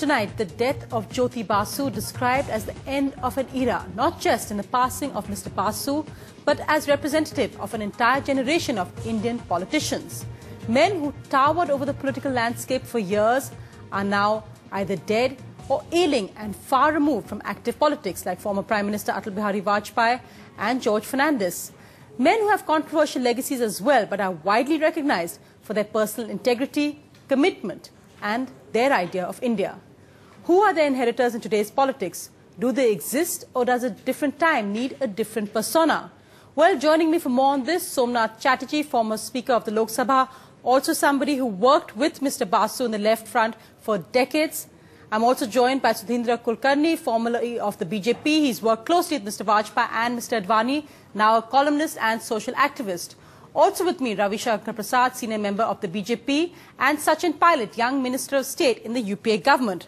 Tonight, the death of Jyoti Basu described as the end of an era, not just in the passing of Mr. Basu, but as representative of an entire generation of Indian politicians. Men who towered over the political landscape for years are now either dead or ailing and far removed from active politics, like former Prime Minister Atal Bihari Vajpayee and George Fernandes. Men who have controversial legacies as well, but are widely recognized for their personal integrity, commitment, and their idea of India. Who are the inheritors in today's politics? Do they exist, or does a different time need a different persona? Well, joining me for more on this, Somnath Chatterjee, former Speaker of the Lok Sabha, also somebody who worked with Mr. Basu in the left front for decades. I'm also joined by Sudhindra Kulkarni, formerly of the BJP. He's worked closely with Mr. Vajpayee and Mr. Advani, now a columnist and social activist. Also with me, Ravi Shankar Prasad, senior member of the BJP, and Sachin Pilot, young Minister of State in the UPA government.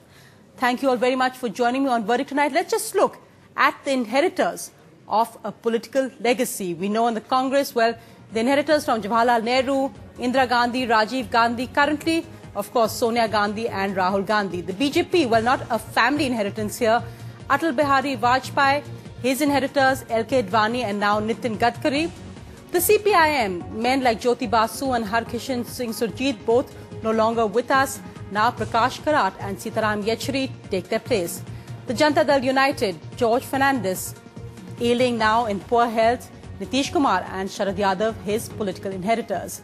Thank you all very much for joining me on Verdict tonight. Let's just look at the inheritors of a political legacy. We know in the Congress, well, the inheritors from Jawaharlal Nehru, Indira Gandhi, Rajiv Gandhi, currently, of course, Sonia Gandhi and Rahul Gandhi. The BJP, well, not a family inheritance here. Atal Bihari Vajpayee, his inheritors, L.K. Advani and now Nitin Gadkari. The CPIM, men like Jyoti Basu and Harkishan Singh Surjit, both no longer with us. Now Prakash Karat and Sitaram Yechury take their place. The Janata Dal United, George Fernandes, ailing now in poor health, Nitish Kumar and Sharad Yadav, his political inheritors.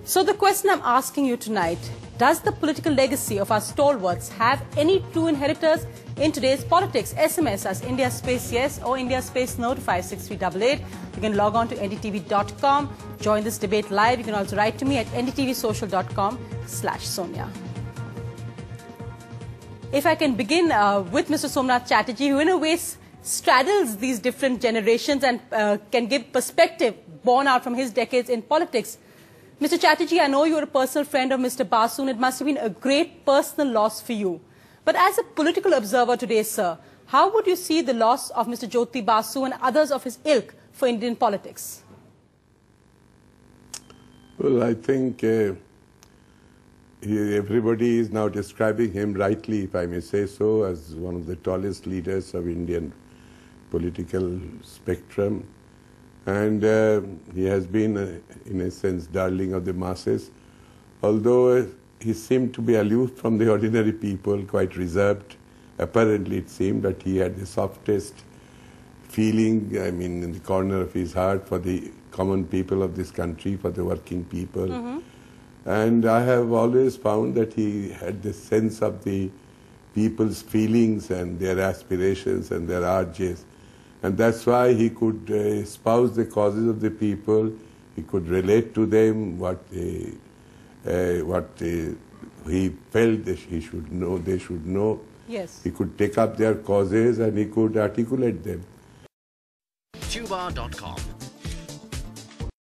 So the question I'm asking you tonight, does the political legacy of our stalwarts have any true inheritors in today's politics? SMS us India space yes or India space no to 56388. You can log on to ndtv.com, join this debate live. You can also write to me at ndtvsocial.com/Sonia. If I can begin with Mr. Somnath Chatterjee, who in a way straddles these different generations and can give perspective born out from his decades in politics. Mr. Chatterjee, I know you're a personal friend of Mr. Basu, and it must have been a great personal loss for you. But as a political observer today, sir, how would you see the loss of Mr. Jyoti Basu and others of his ilk for Indian politics? Well, I think everybody is now describing him rightly, if I may say so, as one of the tallest leaders of Indian political spectrum. And he has been, in a sense, darling of the masses. Although he seemed to be aloof from the ordinary people, quite reserved. Apparently, it seemed that he had the softest feeling, I mean, in the corner of his heart for the common people of this country, for the working people. And I have always found that he had the sense of the people's feelings and their aspirations and their urges. And that's why he could espouse the causes of the people. He could relate to them what he felt that he should know, they should know. Yes. He could take up their causes and he could articulate them. Tuba.com